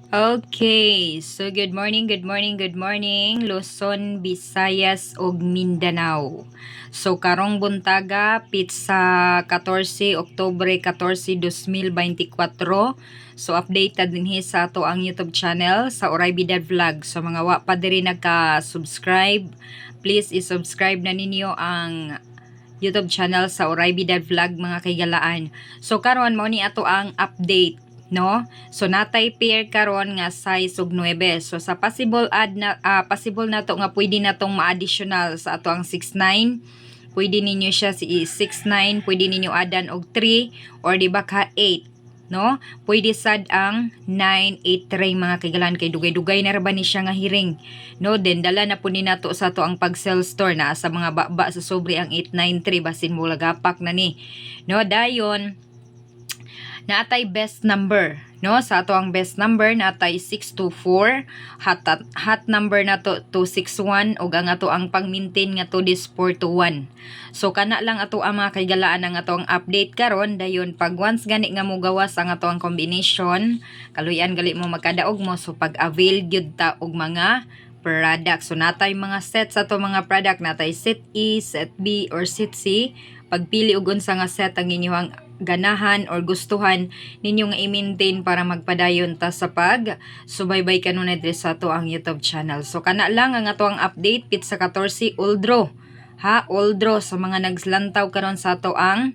Okay, so good morning, good morning, good morning, Luzon, Visayas ug Mindanao. So karong buntaga pizza 14 Oktubre 14, 2024. So updated dinhi sa ato ang YouTube channel sa Oraybidad Vlog. So mga wa pa diri nagka-subscribe, please i-subscribe na ninyo ang YouTube channel sa Oraybidad Vlog mga kaigalaan. So karon mao ni ato ang update, no? So natay pair karon nga size ug 9. So sa possible possible nato nga pwede natong ma-additional sa ato ang 69. Pwede ninyo siya si 69, pwede ninyo adan og 3 or di ba ka 8, no? Pwede sad ang 983 mga kaigalan kay dugay-dugay na ra ba ni siya nga hiring, no? Then dala na po ni nato sa to ang pag-sell store na sa mga baba sa sobre ang 893 basin mo lagapak na ni, no? Dayon naatay best number, no? Sa ato ang best number naatay 624, hot number nato 261 ug ang ato ang pang-maintain nga to is 421. So kana lang ato ang mga kaigalaan ang ato ang update karon. Dayon pag once gani nga mo gawas ang ato ang combination, kaluyan gali mo magkadaog mo. So pag avail gyud ta og mga product. So natay mga set sa to mga product, natay set E, set B or set C. Pagpili og unsa nga set ang inyong ganahan or gustuhan ninyo nga i-maintain para magpadayon ta sa pag subaybay kanunay diri sa ato ang YouTube channel. So kana lang ang ato ang update pizza 14 Uldro. Ha, Uldro sa mga naglantaw karon sa ato ang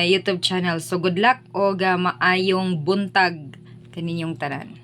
YouTube channel. So good luck o maayong buntag kaninyong tanan.